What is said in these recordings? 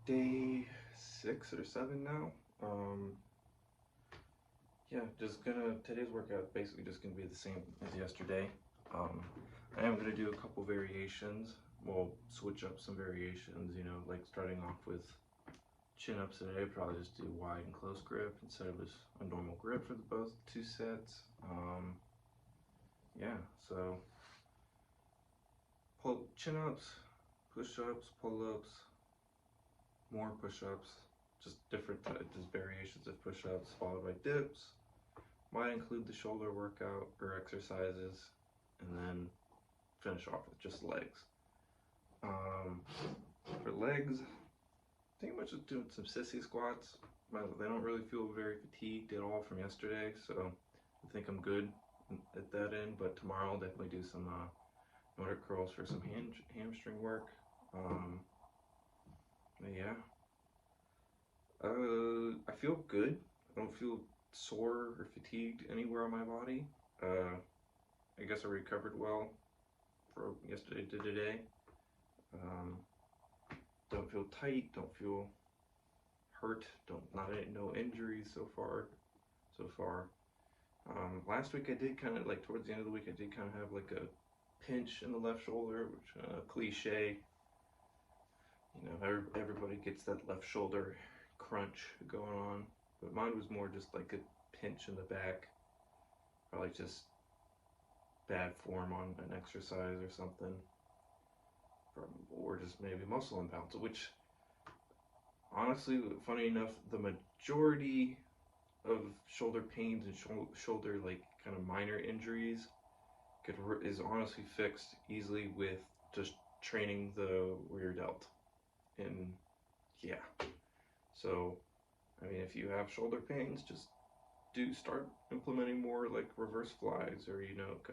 Day 6 or 7 now. Yeah, today's workout basically just gonna be the same as yesterday. Um, I am gonna do a couple variations. Well, switch up some variations, like starting off with chin-ups today, probably just do wide and close grip instead of just a normal grip for the both two sets. Yeah, so pull chin-ups, push-ups, pull-ups, more push-ups, just just variations of push-ups followed by dips. Might include the shoulder workout or exercises, and then finish off with just legs. For legs, I think I'm just doing some sissy squats. They don't really feel very fatigued at all from yesterday, so I think I'm good at that end. But tomorrow I'll definitely do some motor curls for some hamstring work. Yeah. I feel good. I don't feel sore or fatigued anywhere on my body. I guess I recovered well from yesterday to today. Don't feel tight. Don't feel hurt. No injuries so far. Last week I did kind of like towards the end of the week I did kind of have like a pinch in the left shoulder, which cliche. Everybody gets that left shoulder crunch going on, but mine was more just like a pinch in the back, probably just bad form on an exercise or something, or just maybe muscle imbalance, which honestly, funny enough, the majority of shoulder pains and shoulder like kind of minor injuries is honestly fixed easily with just training the rear delt. And yeah, so I mean, if you have shoulder pains, just start implementing more like reverse flies, or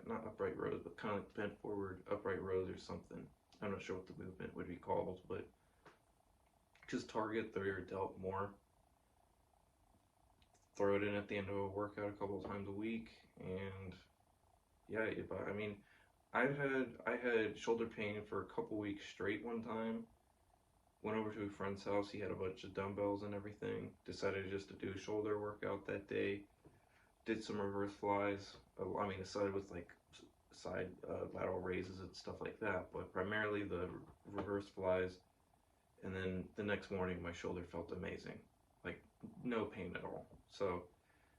not upright rows, but kind of like bent forward upright rows or something. I'm not sure what the movement would be called, but just target the rear delt more. Throw it in at the end of a workout a couple of times a week, and yeah, I mean, I had shoulder pain for a couple weeks straight one time. Went over to a friend's house. He had a bunch of dumbbells and everything. Decided just to do a shoulder workout that day. Did some reverse flies. I mean, aside with like side lateral raises and stuff like that, but primarily the reverse flies. And then the next morning, my shoulder felt amazing, like no pain at all. So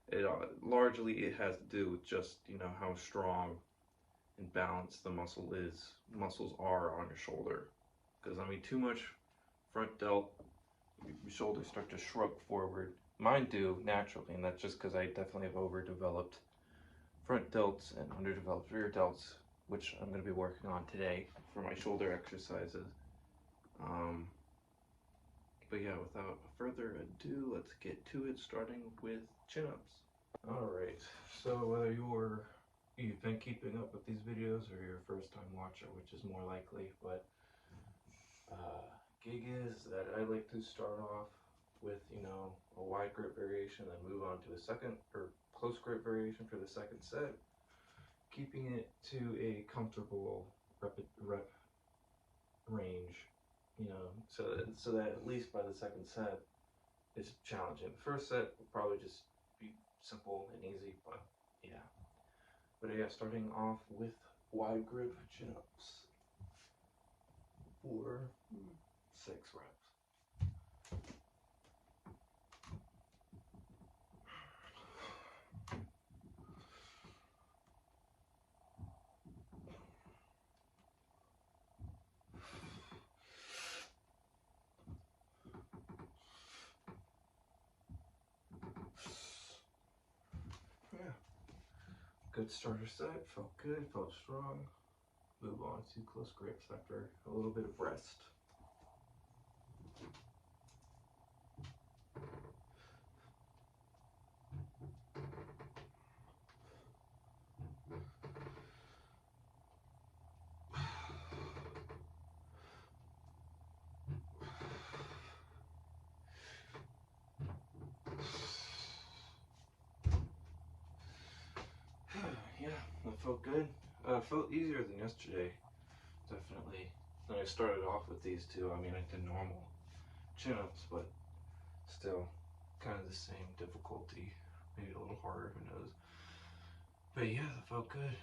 it largely it has to do with just how strong and balanced the muscles are on your shoulder. Because I mean, too much front delt, your shoulders start to shrug forward. Mine do naturally, and that's just because I definitely have overdeveloped front delts and underdeveloped rear delts, which I'm going to be working on today for my shoulder exercises. But yeah, without further ado, let's get to it, starting with chin-ups. Alright, so whether you've been keeping up with these videos or you're a first time watcher, which is more likely, but gig is that I like to start off with, a wide grip variation, then move on to a second or close grip variation for the second set, keeping it to a comfortable rep range, so that at least by the second set it's challenging. The first set will probably just be simple and easy, but yeah. But yeah, starting off with wide grip chin-ups for 6 reps. Yeah, good starter set, felt good, felt strong. Move on to close grips after a little bit of rest. Yeah, that felt good. Felt easier than yesterday. Definitely. I started off with these two, I mean, I did normal chin-ups, but still kind of the same difficulty, maybe a little harder, who knows. But yeah, that felt good.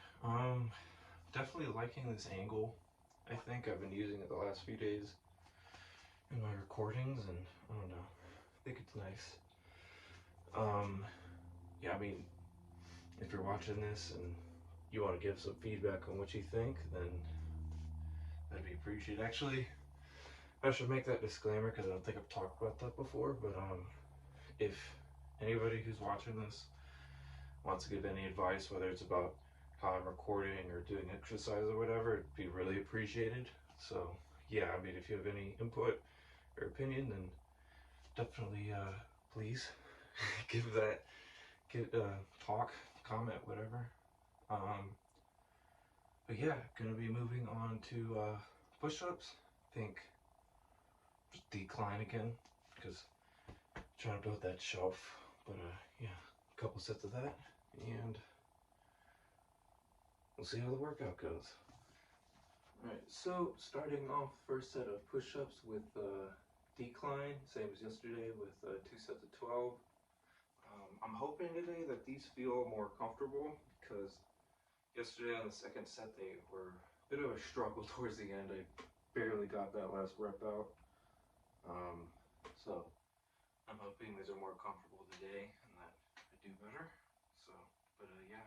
Definitely liking this angle. I think I've been using it the last few days in my recordings, and I don't know, I think it's nice. Yeah, I mean, if you're watching this and you want to give some feedback on what you think, then that'd be appreciated. Actually, I should make that disclaimer because I don't think I've talked about that before, but if anybody who's watching this wants to give any advice, whether it's about how I'm recording or doing exercise or whatever, it'd be really appreciated. So yeah, I mean, if you have any input or opinion, then definitely please talk, comment, whatever. But yeah, gonna be moving on to push-ups. I think just decline again because I'm trying to build that shelf. But yeah, a couple sets of that, and we'll see how the workout goes. Alright, so starting off, first set of push-ups with decline, same as yesterday with 2 sets of 12. I'm hoping today that these feel more comfortable because yesterday on the second set they were a bit of a struggle towards the end. I barely got that last rep out. So I'm hoping these are more comfortable today and that I do better. So, but yeah.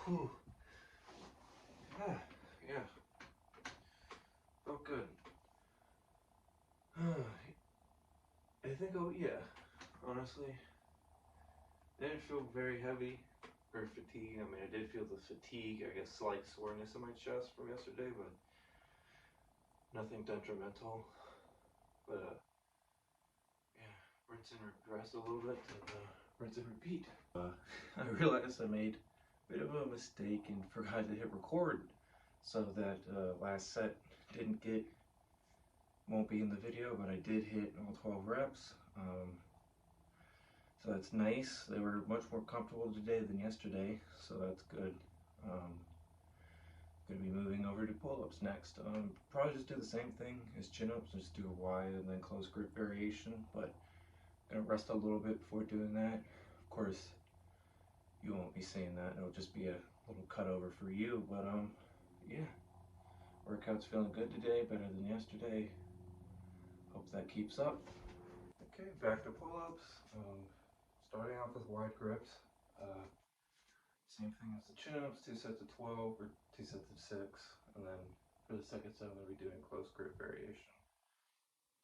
Whew. Yeah, felt good. I think, yeah, honestly, I didn't feel very heavy or fatigued. I mean, I did feel the fatigue, I guess slight soreness in my chest from yesterday, but nothing detrimental. But yeah, rinse and rest a little bit and rinse and repeat. I realized I made a bit of a mistake and forgot to hit record, so that last set won't be in the video, but I did hit all 12 reps. So that's nice. They were much more comfortable today than yesterday, so that's good. Gonna be moving over to pull-ups next. Probably just do the same thing as chin-ups, just do a wide and then close grip variation, but gonna rest a little bit before doing that. Of course, you won't be seeing that. It'll just be a little cut over for you, but yeah. Workout's feeling good today, better than yesterday. Hope that keeps up. Okay, back to pull-ups. Starting off with wide grips. Same thing as the chin-ups, 2 sets of 12 or 2 sets of 6. And then for the second set, I'm going to be doing close grip variation.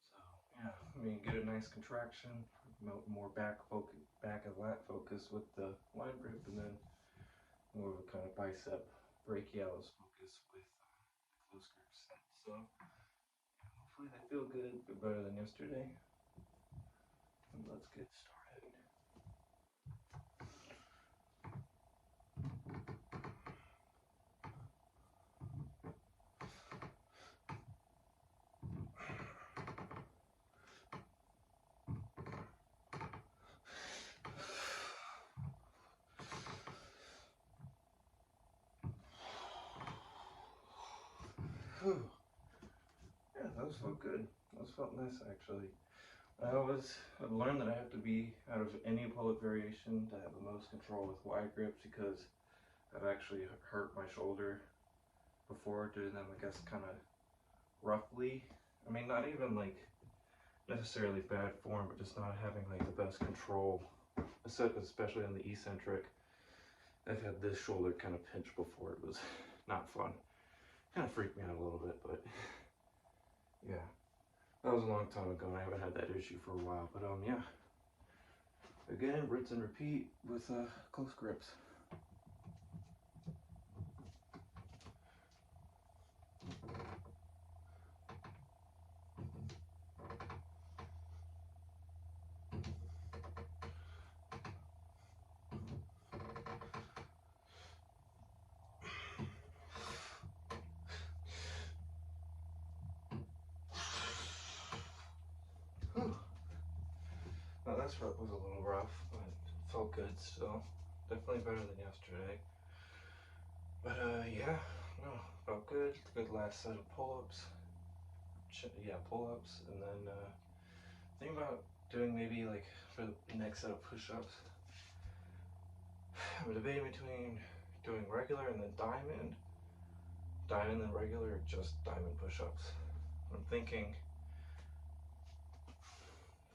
So yeah, I mean, get a nice contraction, more back and lat focus with the wide grip, and then more of a kind of bicep brachialis focus with the close grip set. So hopefully they feel good, but better than yesterday. And let's get started. Yeah, those felt good. Those felt nice, actually. I've learned that I have to be, out of any pull-up variation, to have the most control with wide grips because I've actually hurt my shoulder before doing them, I guess, kind of roughly. I mean, not even like necessarily bad form, but just not having like the best control, especially on the eccentric. I've had this shoulder kind of pinched before. It was not fun. Kind of freaked me out a little bit, but yeah, that was a long time ago and I haven't had that issue for a while. But yeah, again, rinse and repeat with close grips. last rep was a little rough, but felt good still. Definitely better than yesterday. But yeah, no, felt good. Good last set of pull-ups. Yeah, pull-ups, and then think about doing maybe like for the next set of push-ups. I'm debating between doing regular and then diamond then regular, or just diamond push-ups. I'm thinking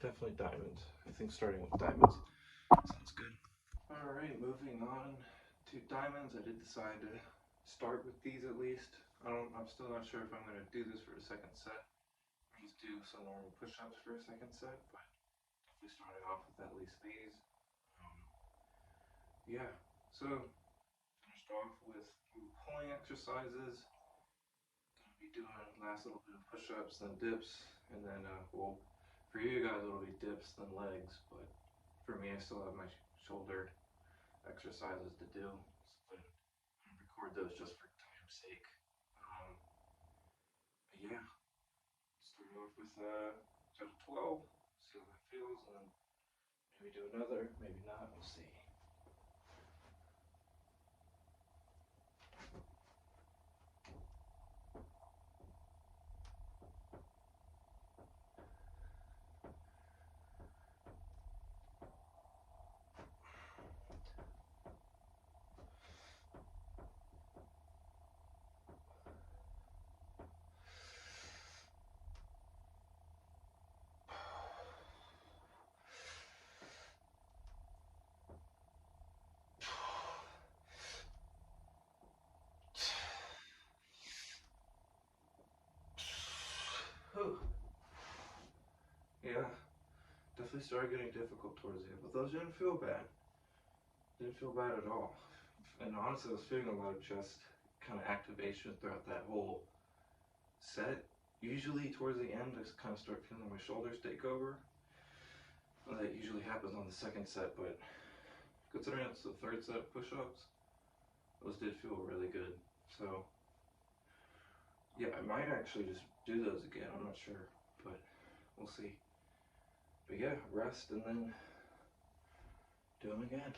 definitely diamonds. I think starting with diamonds sounds good. All right, moving on to diamonds. I did decide to start with these at least. I'm still not sure if I'm going to do this for a second set. Just do some normal push-ups for a second set, but definitely starting off with at least these. Um, yeah, so finished off with pulling exercises. Gonna be doing last little bit of push-ups, then dips, and then well, for you guys it'll be dips then legs, but for me I still have my shoulder exercises to do. So I'm gonna record those just for time's sake. But yeah, start off with set of 12, see how that feels, and then maybe do another, maybe not, we'll see. Whew. Yeah, definitely started getting difficult towards the end, but those didn't feel bad. Didn't feel bad at all. And honestly, I was feeling a lot of chest kind of activation throughout that whole set. Usually towards the end, I just kind of start feeling my shoulders take over. Well, that usually happens on the second set, but considering it's the third set of push-ups, those did feel really good. So yeah, I might actually just do those again. I'm not sure, but we'll see. But yeah, rest and then do them again.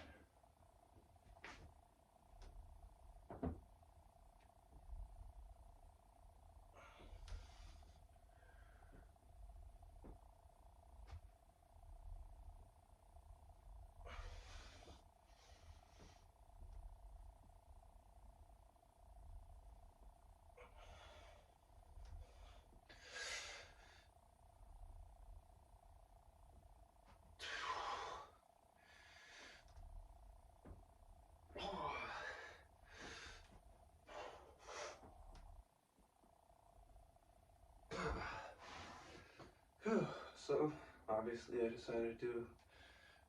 So obviously I decided to do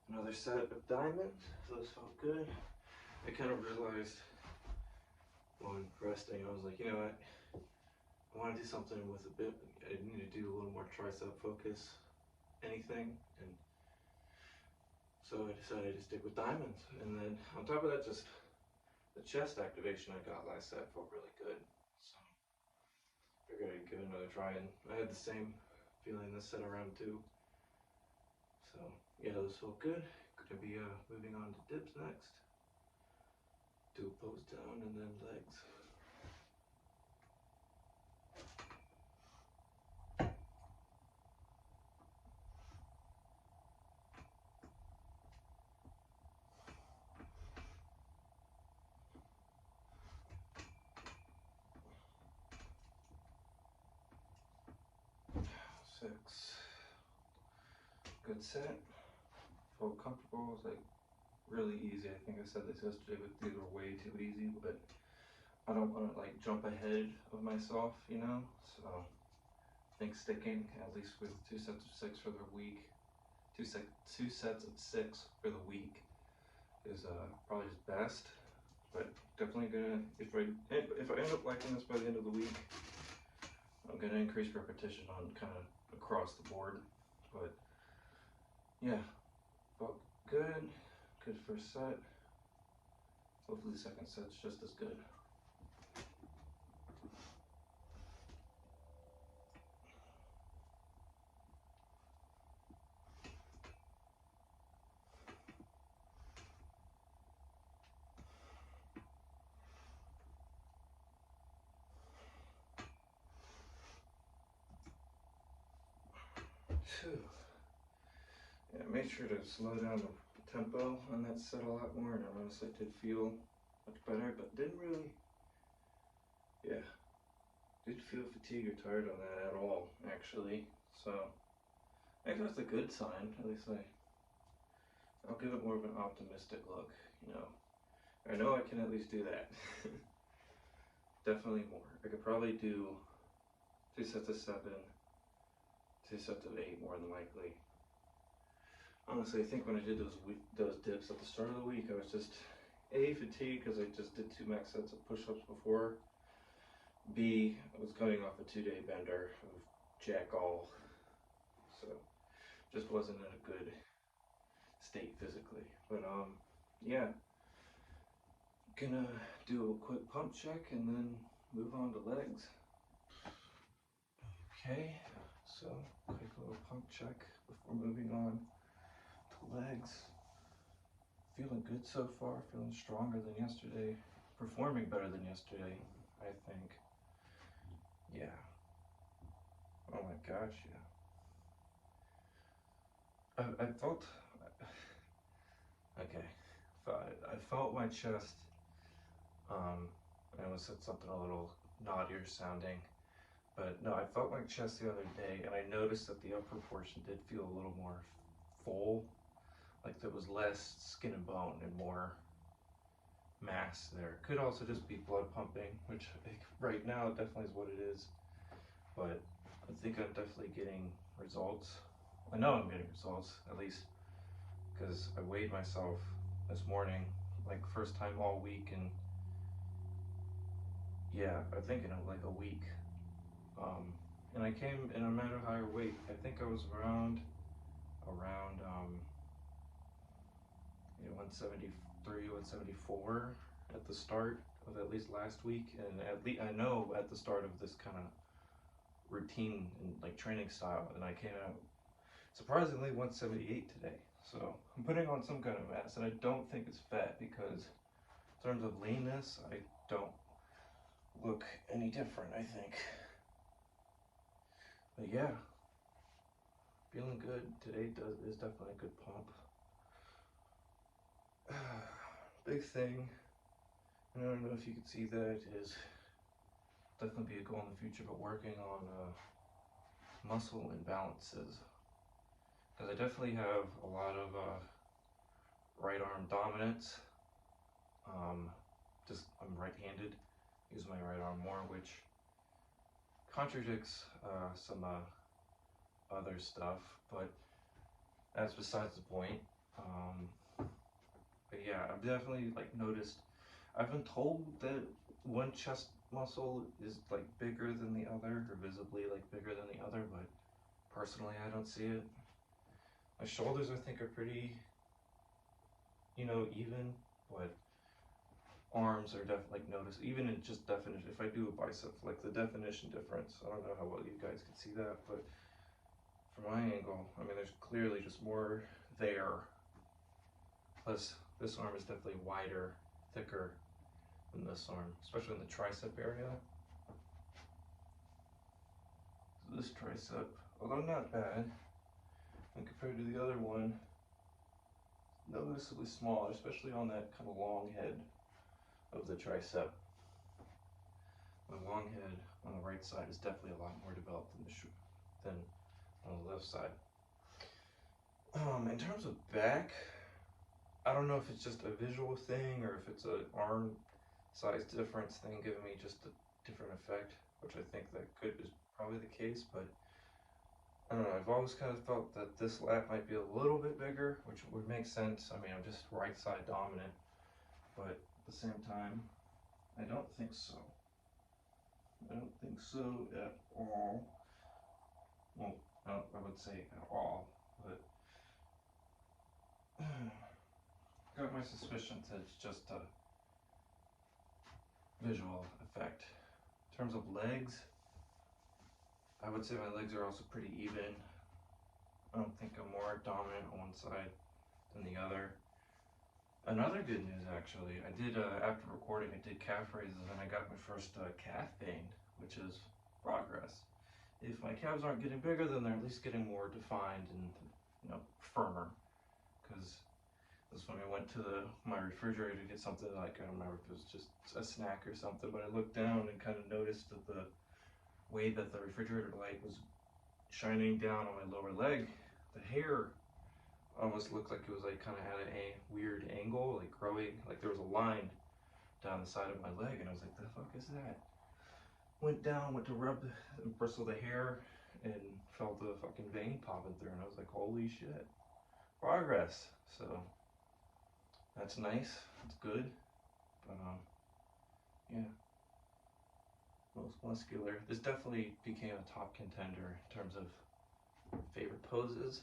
another set of diamonds. Those felt good. I kind of realized when resting, I was like, you know what? I want to do something with a bit. I need to do a little more tricep focus, anything, and so I decided to stick with diamonds. And then on top of that, just the chest activation I got last set felt really good. So figured I'd give it another try, and I had the same feeling this set around too. So yeah, those felt good. Gonna be moving on to dips next. Do a pose down and then legs. 6. Good set. Felt comfortable. It was like really easy. I think I said this yesterday, but these were way too easy. But I don't want to like jump ahead of myself, you know. So I think sticking at least with 2 sets of 6 for the week, two sets of 6 for the week is probably just best. But definitely gonna if I end up liking this by the end of the week, I'm gonna increase repetition on kind of across the board. But yeah, felt good. Good first set. Hopefully the second set's just as good. made sure to slow down the tempo on that set a lot more, and I honestly did feel much better, but didn't really, yeah, didn't feel fatigued or tired on that at all, actually. So I think that's a good sign. At least I'll give it more of an optimistic look, you know. I know I can at least do that. Definitely more. I could probably do 2 sets of 7, 2 sets of 8 more than likely. Honestly, I think when I did those dips at the start of the week, I was just A, fatigued because I just did 2 max sets of push-ups before. B, I was coming off a 2-day bender of jack all, so just wasn't in a good state physically. But yeah, gonna do a quick pump check and then move on to legs. Okay, so quick little pump check before moving on to legs. Feeling good so far, feeling stronger than yesterday, performing better than yesterday, I think. Yeah. Oh my gosh, yeah. I felt, okay, I felt my chest, I almost said something a little naughtier sounding, but no, I felt my chest the other day, and I noticed that the upper portion did feel a little more full, like there was less skin and bone and more mass there. Could also just be blood pumping, which right now definitely is what it is, but I think I'm definitely getting results. I know I'm getting results, at least, because I weighed myself this morning, like first time all week, and yeah, I'm thinking of like a week. And I came in a matter higher weight. I think I was around 173, 174 at the start of at least last week, and at least I know at the start of this kind of routine and like training style, and I came out surprisingly 178 today. So I'm putting on some kind of mass, and I don't think it's fat because in terms of leanness, I don't look any different, I think. But yeah, feeling good today is definitely a good pump. Big thing, and I don't know if you can see that, is definitely be a goal in the future, but working on muscle imbalances. Because I definitely have a lot of right arm dominance. I'm right-handed, use my right arm more, which contradicts some other stuff, but that's besides the point. But yeah, I've definitely like noticed, I've been told that one chest muscle is like bigger than the other, or visibly like bigger than the other, but personally I don't see it. My shoulders I think are pretty, even, but arms are definitely like notice, even in just definition. If I do a bicep, like the definition difference, I don't know how well you guys can see that, but from my angle, I mean, there's clearly just more there. Plus, this arm is definitely wider, thicker than this arm, especially in the tricep area. So this tricep, although not bad, when compared to the other one, noticeably smaller, especially on that kind of long head of the tricep. My long head on the right side is definitely a lot more developed than on the left side. In terms of back, I don't know if it's just a visual thing or if it's an arm size difference thing giving me just a different effect, which I think that is probably the case, but I don't know, I've always kind of felt that this lat might be a little bit bigger, which would make sense. I mean, I'm just right side dominant, but at the same time, I don't think so. I don't think so at all. Well, I would say at all, but got my suspicions that it's just a visual effect. In terms of legs, I would say my legs are also pretty even. I don't think I'm more dominant on one side than the other. Another good news, actually, I did, after recording, I did calf raises and I got my first calf pain, which is progress. If my calves aren't getting bigger, then they're at least getting more defined and, firmer. because this when I went to my refrigerator to get something, like I don't remember if it was just a snack or something, but I looked down and kind of noticed that the way that the refrigerator light was shining down on my lower leg, the hair almost looked like it was like kind of at a weird angle, like growing, like there was a line down the side of my leg, and I was like, the fuck is that? Went down, went to rub and bristle the hair, and felt the fucking vein popping through, and I was like, holy shit, progress. So that's nice, it's good, but yeah, most muscular. This definitely became a top contender in terms of favorite poses.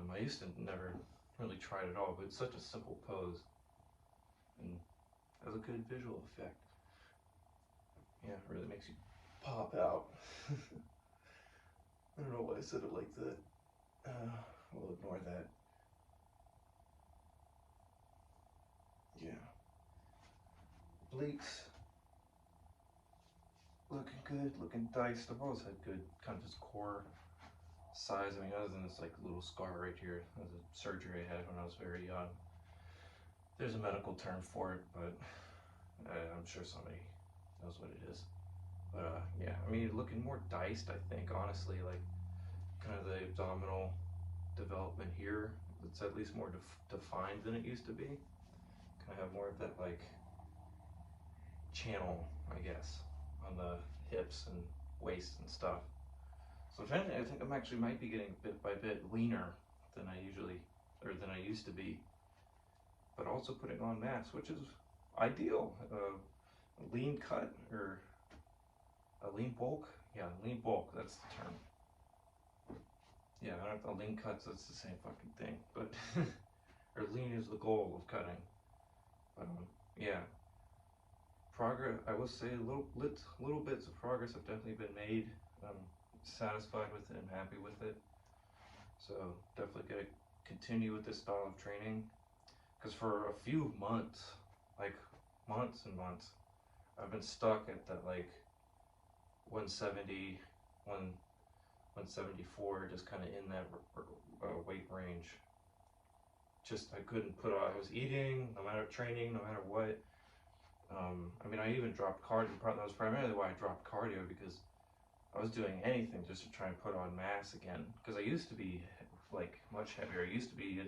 I used to never really try it at all, but it's such a simple pose and has a good visual effect. Yeah, it really makes you pop out. I don't know why I said it like that. We'll ignore that. Yeah. Obliques. Looking good, looking diced. I've always had good kind of just core size. I mean, other than this like little scar right here, that was a surgery I had when I was very young. There's a medical term for it, but I'm sure somebody knows what it is. But yeah, I mean, looking more diced, I think, honestly, like kind of the abdominal development here, it's at least more defined than it used to be. Kind of have more of that like channel, I guess, on the hips and waist and stuff. So if anything, I think I'm actually might be getting bit by bit leaner than I usually, or than I used to be, but also putting on mass, which is ideal. A lean cut or a lean bulk. Yeah, lean bulk, that's the term. Yeah, I don't know, lean cuts, that's the same fucking thing, but or lean is the goal of cutting. But yeah, progress. I will say little bits of progress have definitely been made. I'm satisfied with it and happy with it. So definitely gonna continue with this style of training, because for a few months, like months and months, I've been stuck at that like 170, 174, just kind of in that weight range. Just I couldn't put on. I was eating, no matter training, no matter what. I mean, I even dropped cardio. That was primarily why I dropped cardio, because I was doing anything just to try and put on mass again. Because I used to be like much heavier. I used to be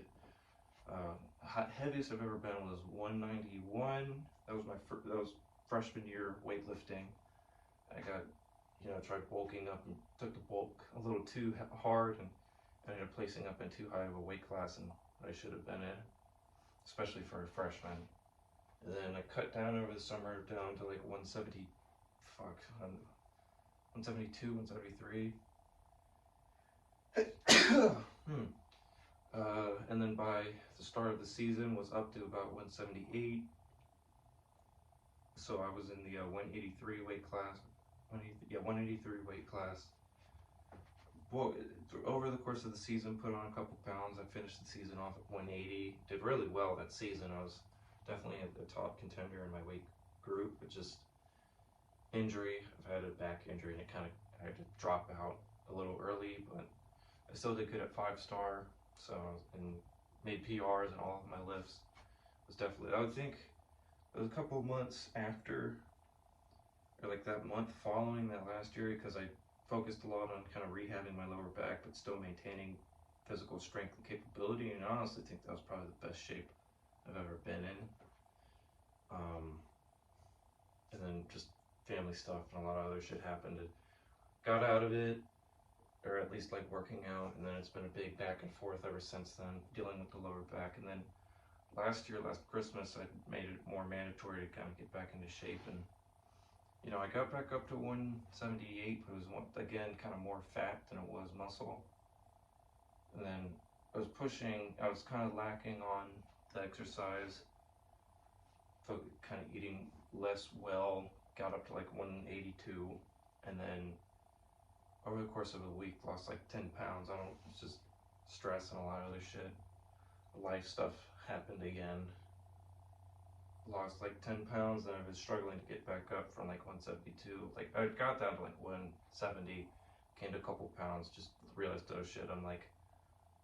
heaviest I've ever been was 191. That was that was freshman year weightlifting. I got, tried bulking up and took the bulk a little too hard, and ended up placing up in too high of a weight class than I should have been in, especially for a freshman. And then I cut down over the summer down to like 170, 172, 173. And then by the start of the season was up to about 178. So I was in the 183 weight class. 183 weight class. Well, over the course of the season, put on a couple pounds. I finished the season off at 180. Did really well that season. I was definitely a top contender in my weight group, but just injury. I've had a back injury, and I had to drop out a little early, but I still did good at 5-star. So, and made PRs in all of my lifts. It was definitely, I would think it was a couple of months after, or like that month following that last year, because I focused a lot on kind of rehabbing my lower back, but still maintaining physical strength and capability. And I honestly think that was probably the best shape I've ever been in. And then just family stuff and a lot of other shit happened. It got out of it, or at least like working out, and then it's been a big back and forth ever since then, dealing with the lower back. And then last Christmas, I made it more mandatory to kind of get back into shape, and I got back up to 178, but it was again kind of more fat than it was muscle. And then I was kind of lacking on the exercise, kind of eating less well, got up to like 182, and then over the course of a week lost like 10 pounds. It's just stress and a lot of other shit. Life stuff happened again. Lost like 10 pounds, and I've been struggling to get back up from like 172. Like I got down to like 170, gained a couple pounds, just realized, oh shit, I'm like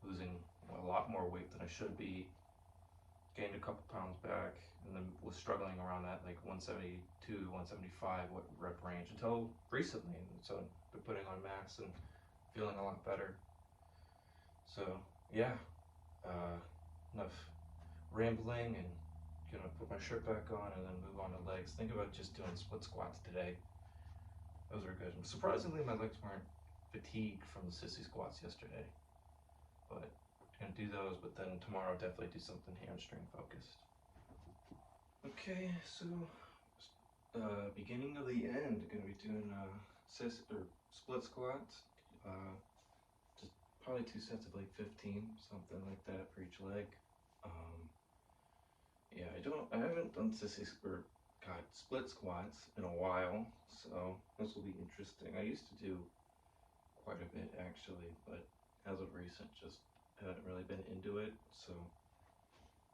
losing a lot more weight than I should be, gained a couple pounds back, and then was struggling around that like 172, 175 rep range until recently. And so I've been putting on mass and feeling a lot better. So yeah, enough rambling, and gonna put my shirt back on and then move on to legs. Think about just doing split squats today. Those are good. Surprisingly, my legs weren't fatigued from the sissy squats yesterday, but gonna do those. But then tomorrow, definitely do something hamstring focused. Okay, so beginning of the end, gonna be doing split squats. Just probably 2 sets of like 15, something like that for each leg. Um, yeah, I haven't done split squats in a while, so this will be interesting. I used to do quite a bit actually, but as of recent, just haven't really been into it. So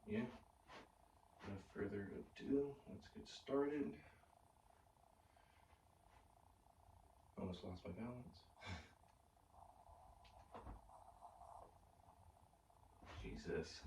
yeah, without further ado, let's get started. Almost lost my balance. Jesus.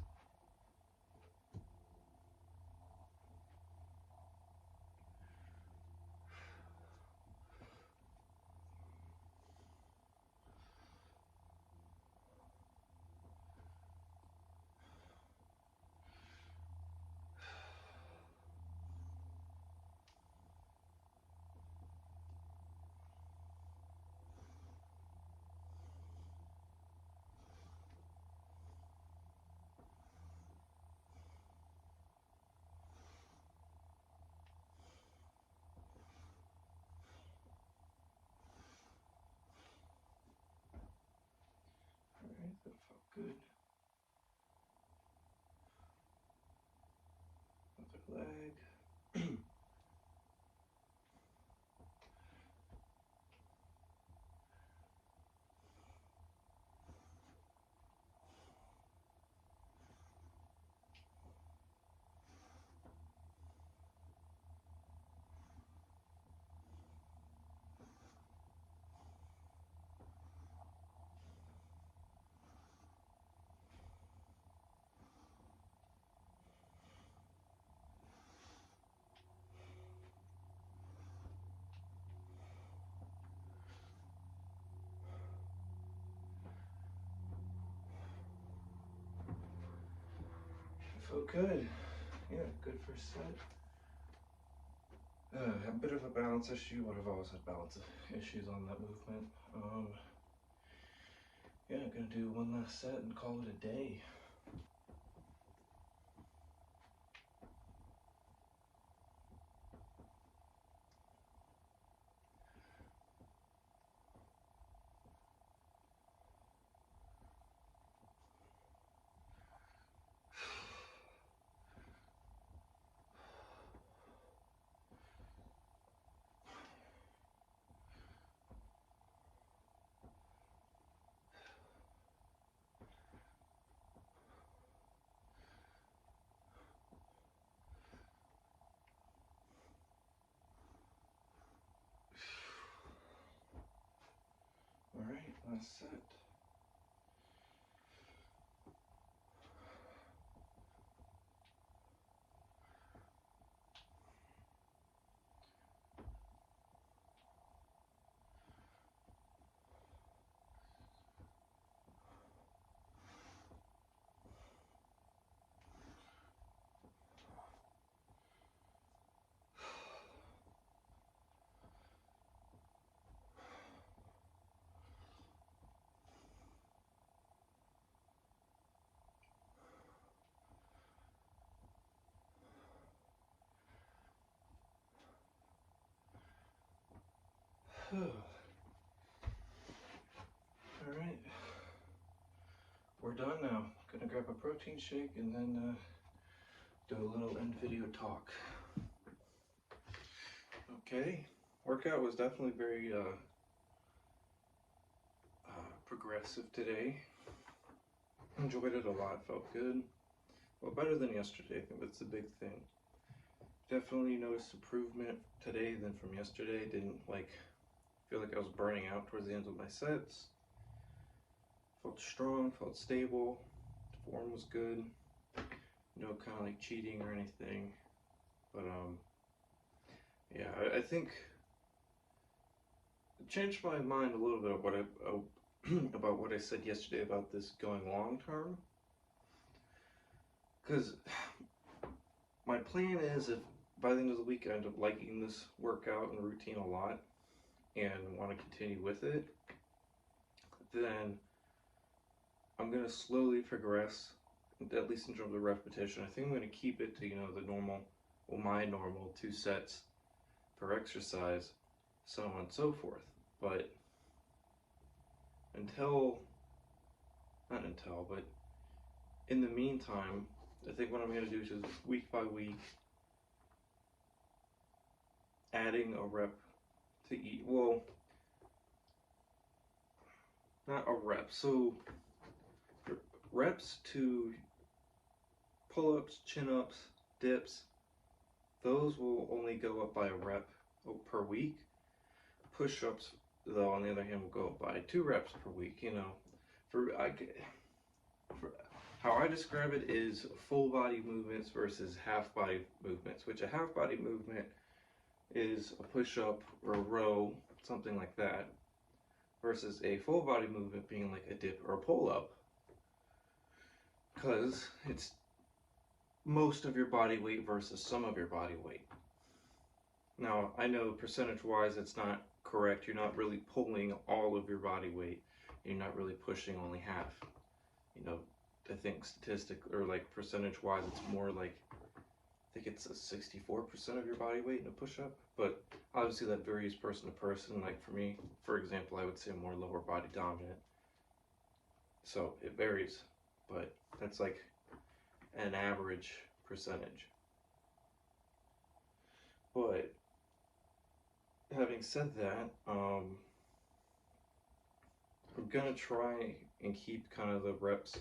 Alright, that felt good. Other leg. Felt good. Yeah, good first set. A bit of a balance issue, but I've always had balance issues on that movement. Yeah, gonna do one last set and call it a day. Alright, last set. Alright, we're done now. Gonna grab a protein shake and then do a little end video talk. Okay, workout was definitely very progressive today. Enjoyed it a lot, felt good. Well, better than yesterday, I think that's the big thing. Definitely noticed improvement today than from yesterday. Didn't feel like I was burning out towards the end of my sets. Felt strong, felt stable, form was good, no kind of like cheating or anything. But yeah, I think it changed my mind a little bit of what about what I said yesterday about this going long term. Because my plan is, if by the end of the week I end up liking this workout and routine a lot and want to continue with it, then I'm gonna slowly progress, at least in terms of repetition. I think I'm gonna keep it to, the normal, well, my normal 2 sets per exercise, so on and so forth. But until, not until, but in the meantime, I think what I'm gonna do is just week by week, adding a rep to each, well, not a rep, so reps to pull-ups, chin-ups, dips, those will only go up by a rep per week. Push-ups, though, on the other hand, will go up by 2 reps per week. For how I describe it is full body movements versus half body movements, which a half body movement is a push-up or a row, something like that, versus a full body movement being like a dip or a pull-up, because it's most of your body weight versus some of your body weight. Now, I know percentage-wise it's not correct. You're not really pulling all of your body weight. You're not really pushing only half. I think or like percentage-wise, it's more like, I think it's a 64% of your body weight in a push-up. But obviously that varies person to person. Like for me, for example, I would say I'm more lower body dominant. So it varies, but that's like an average percentage. But having said that, I'm gonna try and keep kind of the reps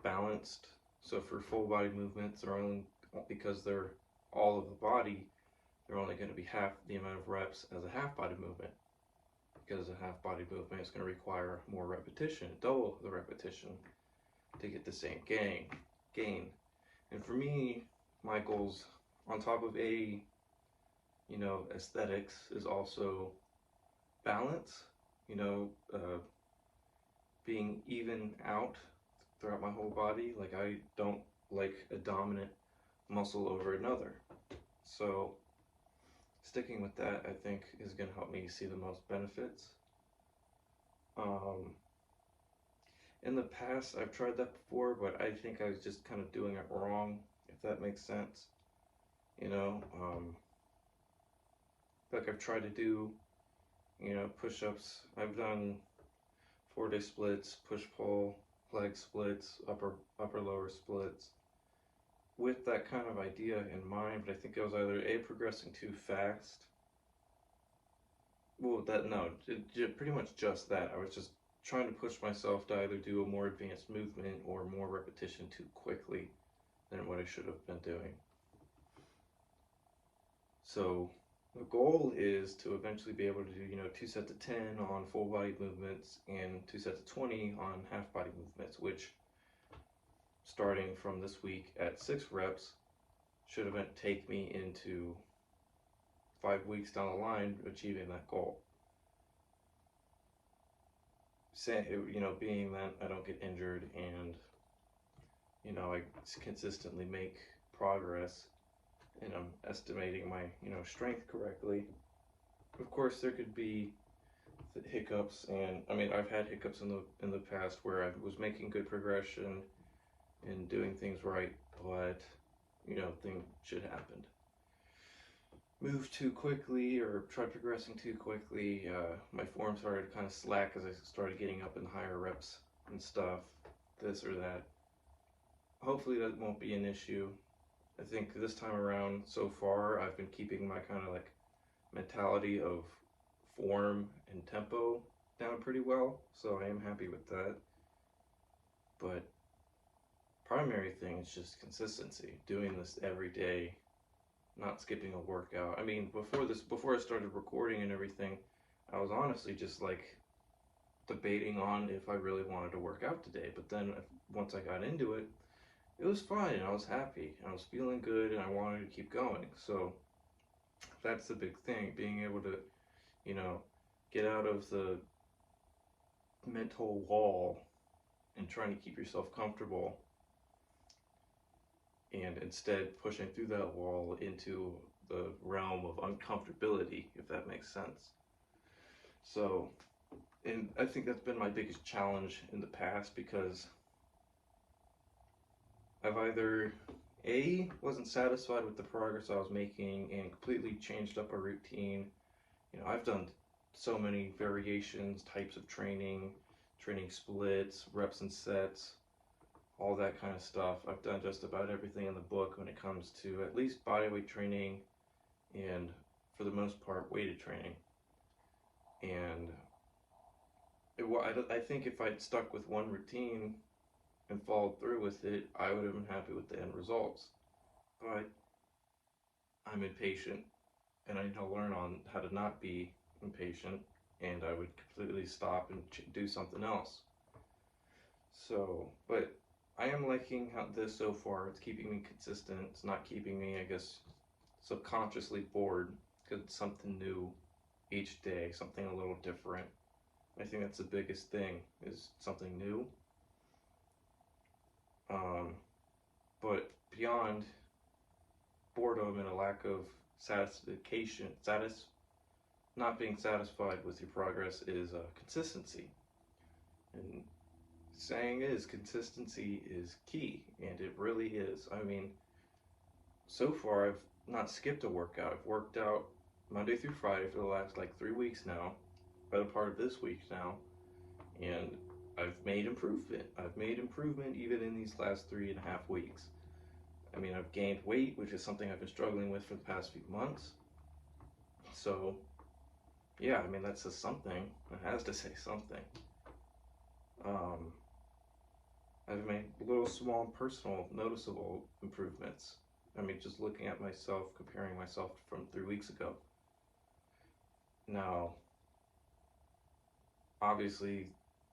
balanced. So for full body movements, they're only, because they're all of the body, they're only going to be half the amount of reps as a half body movement. Because a half body movement is going to require more repetition, double the repetition, to get the same gain. And for me, my goals, on top of aesthetics, is also balance. Being even out throughout my whole body. Like, I don't like a dominant muscle over another. So sticking with that, I think, is going to help me see the most benefits. In the past, I've tried that before, but I think I was just kind of doing it wrong, if that makes sense. Like I've tried to do, push-ups. I've done 4-day splits, push-pull, leg splits, upper lower splits, with that kind of idea in mind. But I think I was either progressing too fast. Well, pretty much just that. I was just trying to push myself to either do a more advanced movement or more repetition too quickly than what I should have been doing. So the goal is to eventually be able to do 2 sets of 10 on full body movements and 2 sets of 20 on half body movements, which, starting from this week at 6 reps, should take me into 5 weeks down the line achieving that goal. Being that I don't get injured and I consistently make progress and I'm estimating my strength correctly. Of course, there could be hiccups, and I've had hiccups in the past where I was making good progression and doing things right, but things should happen. Moved too quickly or tried progressing too quickly. My form started to kind of slack as I started getting up in higher reps and stuff, this or that. Hopefully that won't be an issue. I think this time around, so far, I've been keeping my kind of like mentality of form and tempo down pretty well, so I am happy with that. But primary thing is just consistency, doing this every day, not skipping a workout. Before I started recording and everything, I was honestly just like debating on if I really wanted to work out today. But then once I got into it was fine and I was happy and I was feeling good and I wanted to keep going. So that's the big thing, being able to, you know, get out of the mental wall and trying to keep yourself comfortable and instead pushing through that wall into the realm of uncomfortability, if that makes sense. So, and I think that's been my biggest challenge in the past because I've either A, wasn't satisfied with the progress I was making and completely changed up a routine. You know, I've done so many variations, types of training, training splits, reps and sets, all that kind of stuff. I've done just about everything in the book when it comes to at least bodyweight training and, for the most part, weighted training. And I think if I'd stuck with one routine and followed through with it, I would have been happy with the end results. But I'm impatient and I need to learn on how to not be impatient, and I would completely stop and do something else. So, but I am liking how this so far. It's keeping me consistent. It's not keeping me, I guess, subconsciously bored because it's something new each day, something a little different. I think that's the biggest thing is something new. Um, but beyond boredom and a lack of not being satisfied with your progress is consistency. And saying is consistency is key, and it really is. I mean, so far I've not skipped a workout. I've worked out Monday through Friday for the last like 3 weeks now, better part of this week now, and I've made improvement. I've made improvement even in these last 3.5 weeks. I mean, I've gained weight, which is something I've been struggling with for the past few months. So, yeah, I mean, that's just something. It has to say something. Um, I've made little, small, personal, noticeable improvements. I mean, just looking at myself, comparing myself from 3 weeks ago. Now, obviously,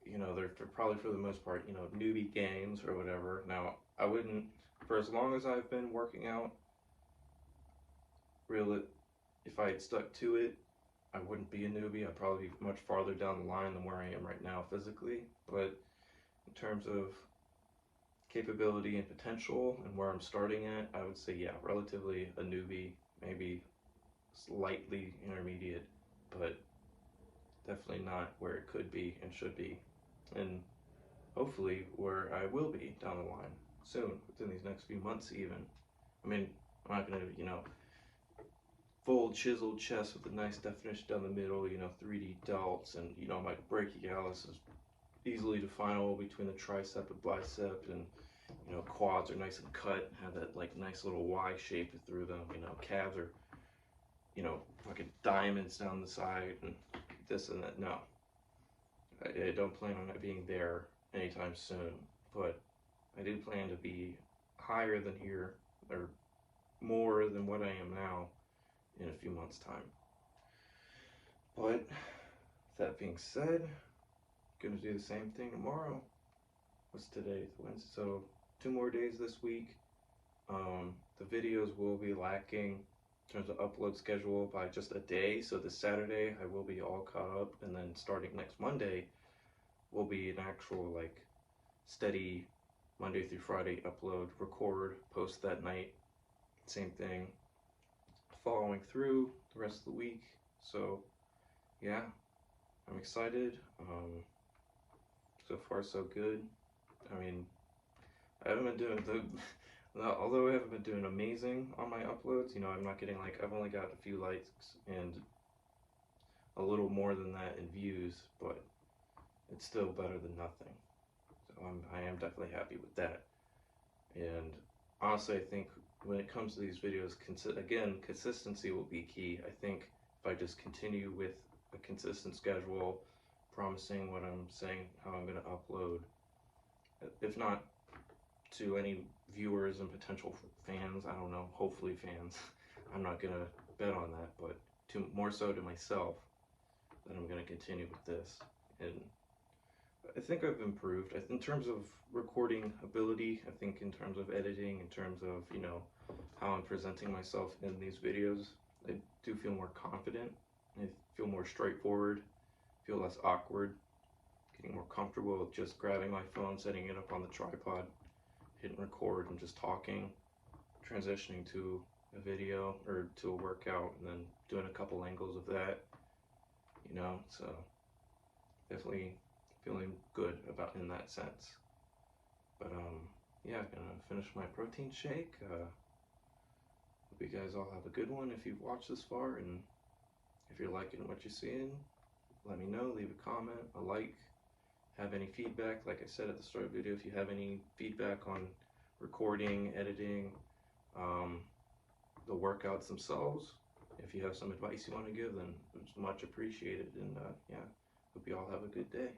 you know, they're probably for the most part, you know, newbie gains or whatever. Now, I wouldn't, for as long as I've been working out, really, if I had stuck to it, I wouldn't be a newbie. I'd probably be much farther down the line than where I am right now physically. But in terms of capability and potential and where I'm starting at, I would say, yeah, relatively a newbie, maybe slightly intermediate, but definitely not where it could be and should be. And hopefully where I will be down the line soon, within these next few months even. I mean, I'm not gonna, you know, full chiseled chest with a nice definition down the middle, you know, 3D delts, and, you know, my brachialis is easily definable between the tricep and bicep, and, you know, quads are nice and cut, have that, like, nice little Y shape through them, you know, calves are, you know, fucking diamonds down the side, and this and that. No. I don't plan on it being there anytime soon, but I do plan to be higher than here, or more than what I am now, in a few months' time. But that being said, gonna do the same thing tomorrow. What's today? It's Wednesday, so 2 more days this week. The videos will be lacking in terms of upload schedule by just a day. So this Saturday I will be all caught up, and then starting next Monday will be an actual like steady Monday through Friday upload, record, post that night. Same thing, following through the rest of the week. So yeah, I'm excited. So far so good. I mean, I haven't been doing although I haven't been doing amazing on my uploads, you know, I'm not getting like, I've only got a few likes and a little more than that in views, but it's still better than nothing. So I am definitely happy with that. And honestly, I think when it comes to these videos, again, consistency will be key. I think if I just continue with a consistent schedule, promising what I'm saying, how I'm going to upload, if not to any viewers and potential fans, I don't know, hopefully fans, I'm not going to bet on that, but more so to myself, that I'm going to continue with this. And I think I've improved. In terms of recording ability, I think in terms of editing, in terms of, you know, how I'm presenting myself in these videos, I do feel more confident. I feel more straightforward, feel less awkward, getting more comfortable with just grabbing my phone, setting it up on the tripod, hitting record and just talking, transitioning to a video or to a workout and then doing a couple angles of that, you know, so definitely feeling good about in that sense. But yeah, gonna finish my protein shake. Hope you guys all have a good one if you've watched this far, and if you're liking what you're seeing, let me know, leave a comment, a like, have any feedback, like I said at the start of the video, if you have any feedback on recording, editing, um, the workouts themselves, if you have some advice you want to give, then it's much appreciated, and yeah, hope you all have a good day.